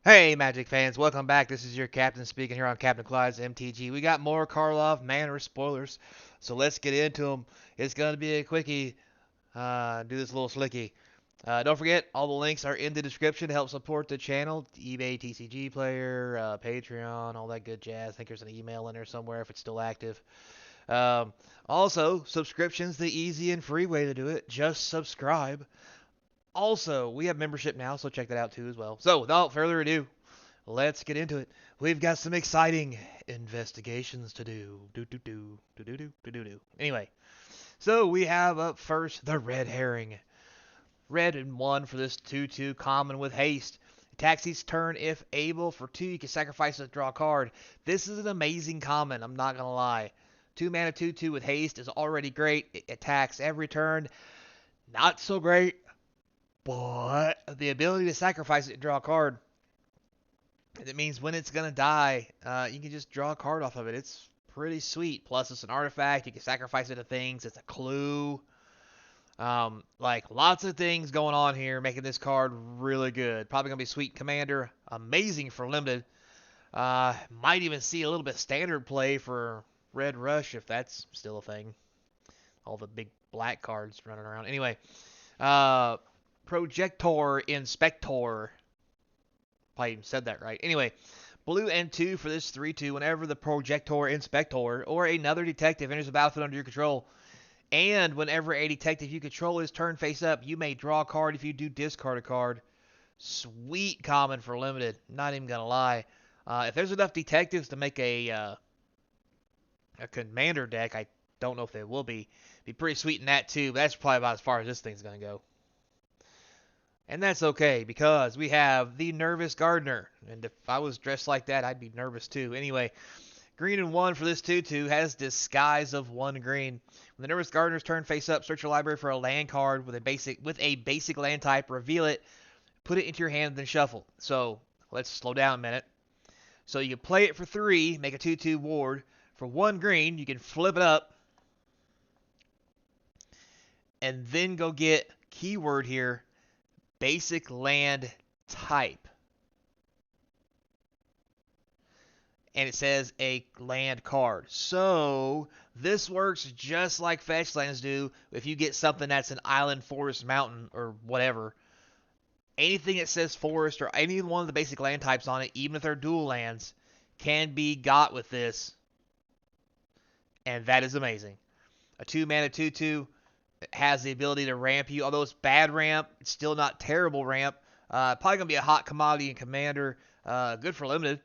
Hey, Magic fans, welcome back. This is your captain speaking here on Capnclydes MTG. We got more Karlov Manor spoilers, so let's get into them. It's going to be a quickie. Do this little slicky. Don't forget, all the links are in the description to help support the channel. eBay, TCG Player, Patreon, all that good jazz. I think there's an email in there somewhere if it's still active. Um, Also, subscription's the easy and free way to do it. Just subscribe. Also, we have membership now, so check that out too as well. So, without further ado, let's get into it. We've got some exciting investigations to do. Do do do do do do do do do. Anyway, so we have up first the red herring. Red and one for this 2/2 common with haste. Attacks each turn if able. For 2, you can sacrifice it to draw a card. This is an amazing common, I'm not gonna lie. 2 mana 2/2 with haste is already great. It attacks every turn. Not so great, but the ability to sacrifice it to draw a card. It means when it's gonna die, you can just draw a card off of it. It's pretty sweet. Plus, it's an artifact. You can sacrifice it to things. It's a clue. Like lots of things going on here, making this card really good. Probably gonna be sweet commander. Amazing for limited. Might even see a little bit standard play for Red Rush if that's still a thing. All the big black cards running around. Anyway, uh, Projector Inspector. Probably even said that right. Anyway, blue and 2 for this 3/2 whenever the Projector Inspector or another detective enters the battlefield under your control. And whenever a detective you control is turned face up, you may draw a card. If you do, discard a card. Sweet common for limited. Not even going to lie. If there's enough detectives to make a commander deck, I don't know if they will be pretty sweet in that too, but that's probably about as far as this thing's going to go. And that's okay because we have the Nervous Gardener. And if I was dressed like that, I'd be nervous too. Anyway, green and 1 for this 2/2 has Disguise of 1 green. When the Nervous Gardener's turn face up, search your library for a land card with a basic land type, reveal it, put it into your hand, then shuffle. So let's slow down a minute. So you can play it for 3, make a 2/2 ward. For 1 green, you can flip it up and then go get keyword here, basic land type. And it says a land card. So this works just like fetch lands do if you get something that's an island, forest, mountain, or whatever. Anything that says forest or any one of the basic land types on it, even if they're dual lands, can be got with this. And that is amazing. A 2 mana 2/2 has the ability to ramp you. Although it's bad ramp, it's still not terrible ramp. Probably going to be a hot commodity in Commander. Good for limited.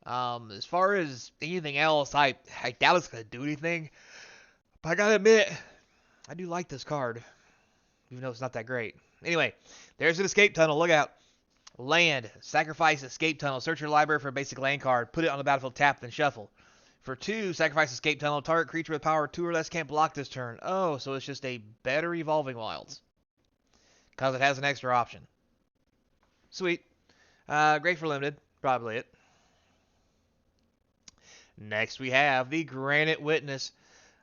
As far as anything else, I doubt it's going to do anything. But I gotta admit, I do like this card, even though it's not that great. Anyway, there's an escape tunnel. Look out. Land. Sacrifice escape tunnel. Search your library for a basic land card. Put it on the battlefield, tap, then shuffle. For 2, sacrifice escape tunnel. Target creature with power 2 or less can't block this turn. Oh, so it's just a better Evolving Wilds. Because it has an extra option. Sweet. Great for limited. Probably it. Next we have the Granite Witness.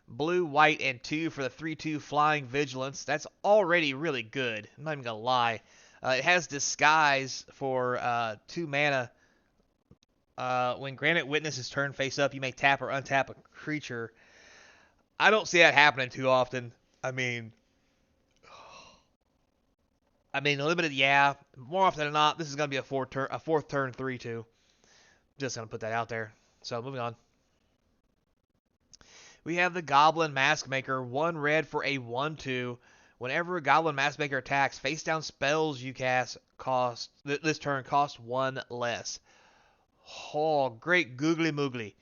Blue, white, and 2 for the 3/2 Flying Vigilance. That's already really good. I'm not even going to lie. It has Disguise for 2 mana. When Granite Witness is turned face up, you may tap or untap a creature. I don't see that happening too often. Limited, yeah. More often than not, this is going to be a fourth turn 3/2. Just going to put that out there. So moving on. We have the Goblin Maskmaker, 1 red for a 1/2. Whenever a Goblin Maskmaker attacks, face down spells you cast this turn cost 1 less. Oh, great googly moogly.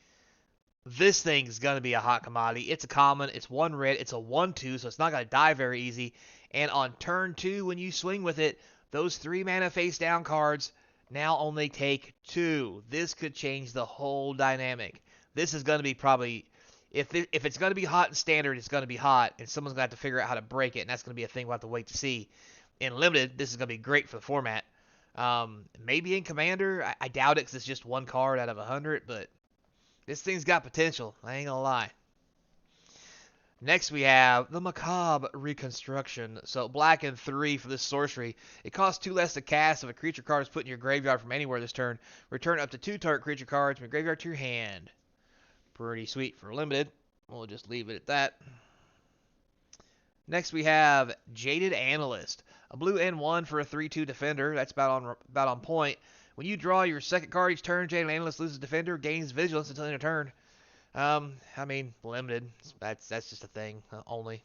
This thing's going to be a hot commodity. It's a common, it's 1 red, it's a 1/2, so it's not going to die very easy. And on turn 2, when you swing with it, those 3 mana face down cards now only take 2. This could change the whole dynamic. This is going to be probably if it's going to be hot in standard, it's going to be hot, and someone's going to have to figure out how to break it, and that's going to be a thing we'll have to wait to see. In limited, this is going to be great for the format. Maybe in Commander, I doubt it because it's just 1 card out of 100, but this thing's got potential. I ain't going to lie. Next we have the Macabre Reconstruction. So black and 3 for this sorcery. It costs 2 less to cast if a creature card is put in your graveyard from anywhere this turn. Return up to 2 target creature cards from your graveyard to your hand. Pretty sweet for limited. We'll just leave it at that. Next we have Jaded Analyst. A blue N1 for a 3/2 defender. That's about on point. When you draw your second card each turn, Jaded Analyst loses defender, gains vigilance until end of turn. I mean, limited. That's just a thing only.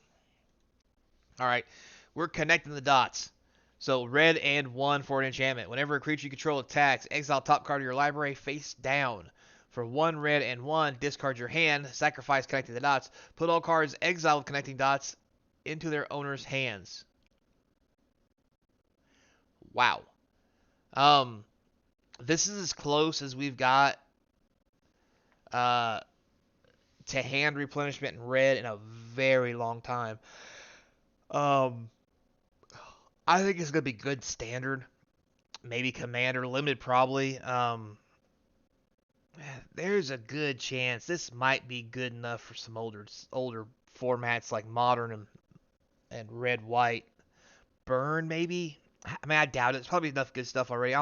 All right, we're connecting the dots. So red and 1 for an enchantment. Whenever a creature you control attacks, exile top card of your library face down. For 1 red and 1, discard your hand, sacrifice connecting the dots. Put all cards exiled with connecting dots into their owner's hands. Wow. Um, this is as close as we've got uh, to hand replenishment in red in a very long time. Um, I think it's gonna be good standard, maybe commander, limited probably. There's a good chance this might be good enough for some older formats like modern and red white. Burn maybe. I mean, I doubt it. It's probably enough good stuff already.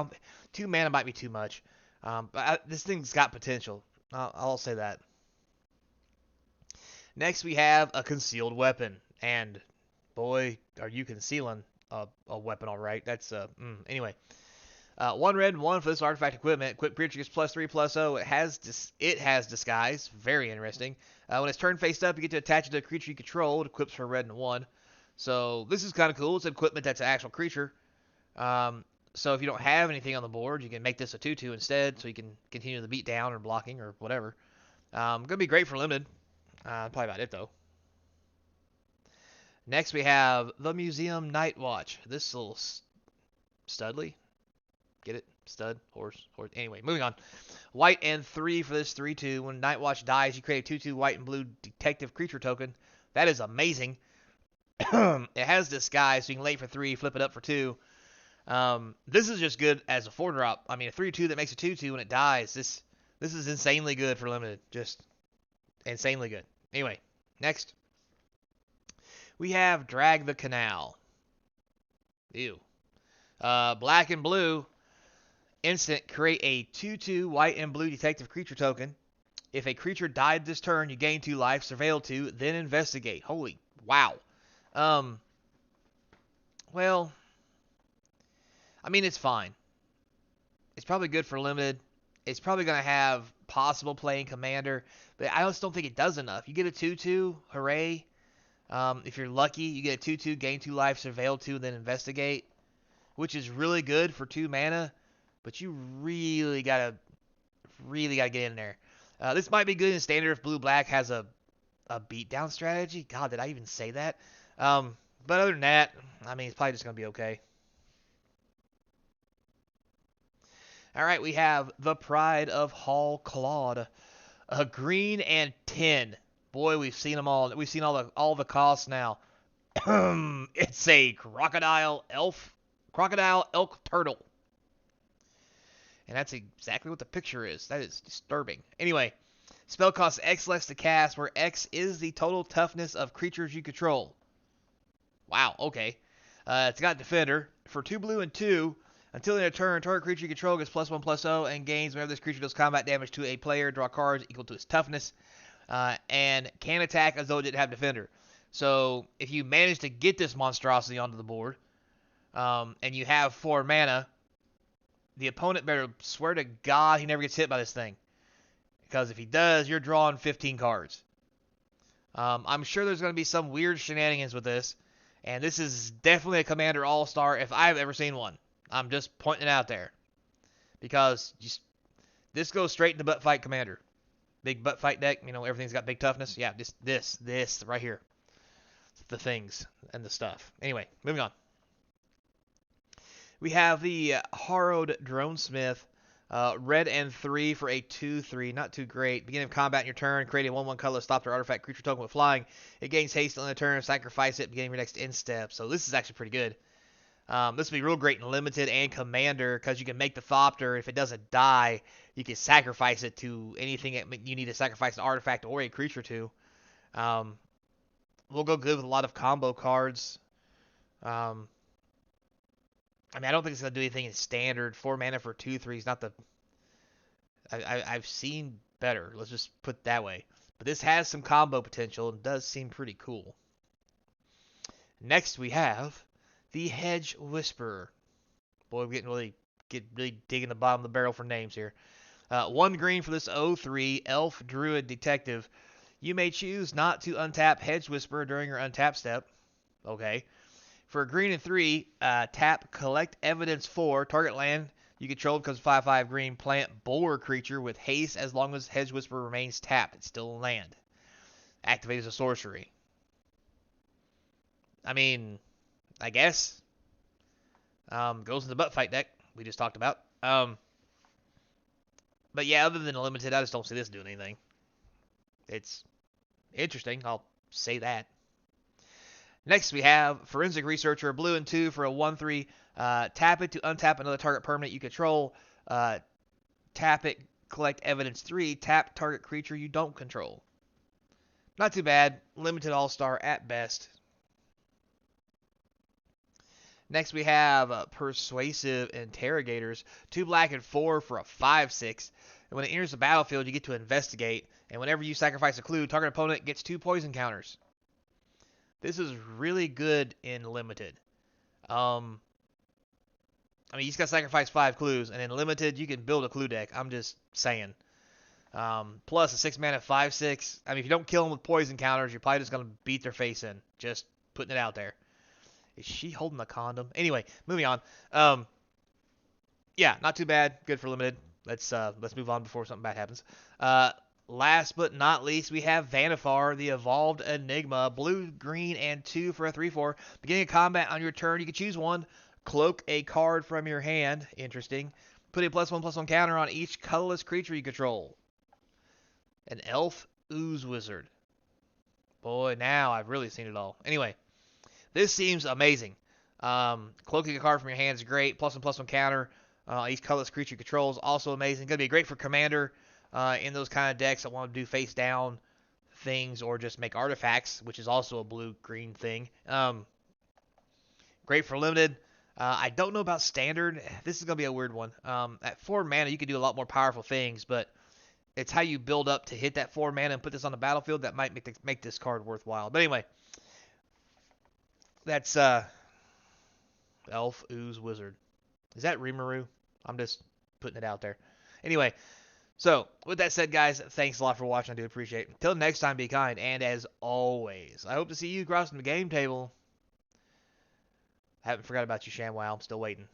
2 mana might be too much. This thing's got potential. I'll say that. Next, we have a concealed weapon, and boy, are you concealing a weapon all right. That's anyway. 1 red and 1 for this artifact equipment. Equip creature gets +3/+0. It has disguise. Very interesting. When it's turned face up, you get to attach it to a creature you control. It equips for red and 1. So this is kind of cool. It's an equipment that's an actual creature. So if you don't have anything on the board, you can make this a 2/2 instead, so you can continue the beat down or blocking or whatever. Gonna be great for limited. Probably about it though. Next we have the Museum Night Watch. This little studly. Get it? Stud, horse. Anyway, moving on. White and 3 for this 3/2. When Night Watch dies, you create a 2/2 white and blue detective creature token. That is amazing. It has disguise, so you can lay for 3, flip it up for 2. This is just good as a 4-drop. I mean, a 3/2 that makes a 2/2 when it dies. This is insanely good for limited. Just insanely good. Anyway, next. We have Drag the Canal. Ew. Black and blue. Instant, create a 2/2 white and blue detective creature token. If a creature died this turn, you gain 2 life, surveil 2, then investigate. Holy wow. Well, I mean, it's fine. It's probably good for limited. It's probably going to have possible play in commander, but I just don't think it does enough. You get a 2/2, hooray. If you're lucky, you get a 2/2, gain 2 life, surveil 2, then investigate, which is really good for 2 mana, but you really gotta get in there. This might be good in standard if blue-black has a beatdown strategy. God, did I even say that? But other than that, I mean, it's probably just going to be okay. All right, we have the Pride of Hall Claude. A green and 10. Boy, we've seen them all. We've seen all the costs now. It's a crocodile elk turtle. And that's exactly what the picture is. That is disturbing. Anyway, spell costs X less to cast, where X is the total toughness of creatures you control. Wow, okay. It's got defender. For 2 blue and 2, until in a turn, target creature you control gets +1/+0 and gains whenever this creature does combat damage to a player. Draw cards equal to its toughness. And can attack as though it didn't have defender. So if you manage to get this monstrosity onto the board, and you have 4 mana, the opponent better swear to God he never gets hit by this thing. Because if he does, you're drawing 15 cards. I'm sure there's going to be some weird shenanigans with this. And this is definitely a Commander All-Star if I've ever seen one. I'm just pointing it out there. Because this goes straight into Butt Fight Commander. Big Butt Fight deck. You know, everything's got big toughness. Yeah, this right here. The things and the stuff. Anyway, moving on. We have the Harrowed Dronesmith. Red and 3 for a 2/3. Not too great. Beginning of combat in your turn. Create a 1/1 color stop their artifact creature token with flying. It gains haste on the turn. Sacrifice it beginning of your next end step. So this is actually pretty good. This will be real great in limited and commander because you can make the Thopter. If it doesn't die, you can sacrifice it to anything that you need to sacrifice an artifact or a creature to. will go good with a lot of combo cards. Um, I mean, I don't think it's gonna do anything in standard. 4 mana for 2/3 is not the. I've seen better. Let's just put it that way. But this has some combo potential and does seem pretty cool. Next we have the Hedge Whisperer. Boy, we're getting really digging the bottom of the barrel for names here. 1 green for this 0/3 Elf Druid Detective. You may choose not to untap Hedge Whisperer during your untap step. Okay. For a green and 3, tap Collect Evidence 4. Target land you control becomes 5/5 green plant boar creature with haste as long as Hedge Whisperer remains tapped. It's still a land. Activate as a sorcery. I mean, I guess. Goes in the butt fight deck we just talked about. But yeah, other than limited, I just don't see this doing anything. It's interesting, I'll say that. Next, we have Forensic Researcher, blue and 2 for a 1/3. Tap it to untap another target permanent you control. Tap it, collect evidence 3. Tap target creature you don't control. Not too bad. Limited all-star at best. Next, we have Persuasive Interrogators, 2 black and 4 for a 5/6. And when it enters the battlefield, you get to investigate. And whenever you sacrifice a clue, target opponent gets 2 poison counters. This is really good in limited. I mean, you just got to sacrifice 5 clues, and in limited, you can build a clue deck. I'm just saying. Plus, a 6 mana 5/6. I mean, if you don't kill them with poison counters, you're probably just going to beat their face in. Just putting it out there. Is she holding a condom? Anyway, moving on. Yeah, not too bad. Good for limited. Let's move on before something bad happens. Last but not least, we have Vannifar, the Evolved Enigma. Blue, green, and 2 for a 3/4. Beginning of combat on your turn, you can choose one. Cloak a card from your hand. Interesting. Put a +1/+1 counter on each colorless creature you control. An Elf Ooze Wizard. Boy, now I've really seen it all. Anyway, this seems amazing. Cloaking a card from your hand is great. +1/+1 counter. Each colorless creature controls also amazing. Going to be great for commander in those kind of decks that want to do face down things or just make artifacts, which is also a blue-green thing. Great for limited. I don't know about standard. This is going to be a weird one. At 4 mana, you can do a lot more powerful things, but it's how you build up to hit that 4 mana and put this on the battlefield that might make this card worthwhile. But anyway, that's Elf Ooze Wizard. Is that Rimuru? I'm just putting it out there. Anyway, so with that said, guys, thanks a lot for watching. I do appreciate it. Until next time, be kind. And as always, I hope to see you crossing the game table. I haven't forgot about you, ShamWow. I'm still waiting.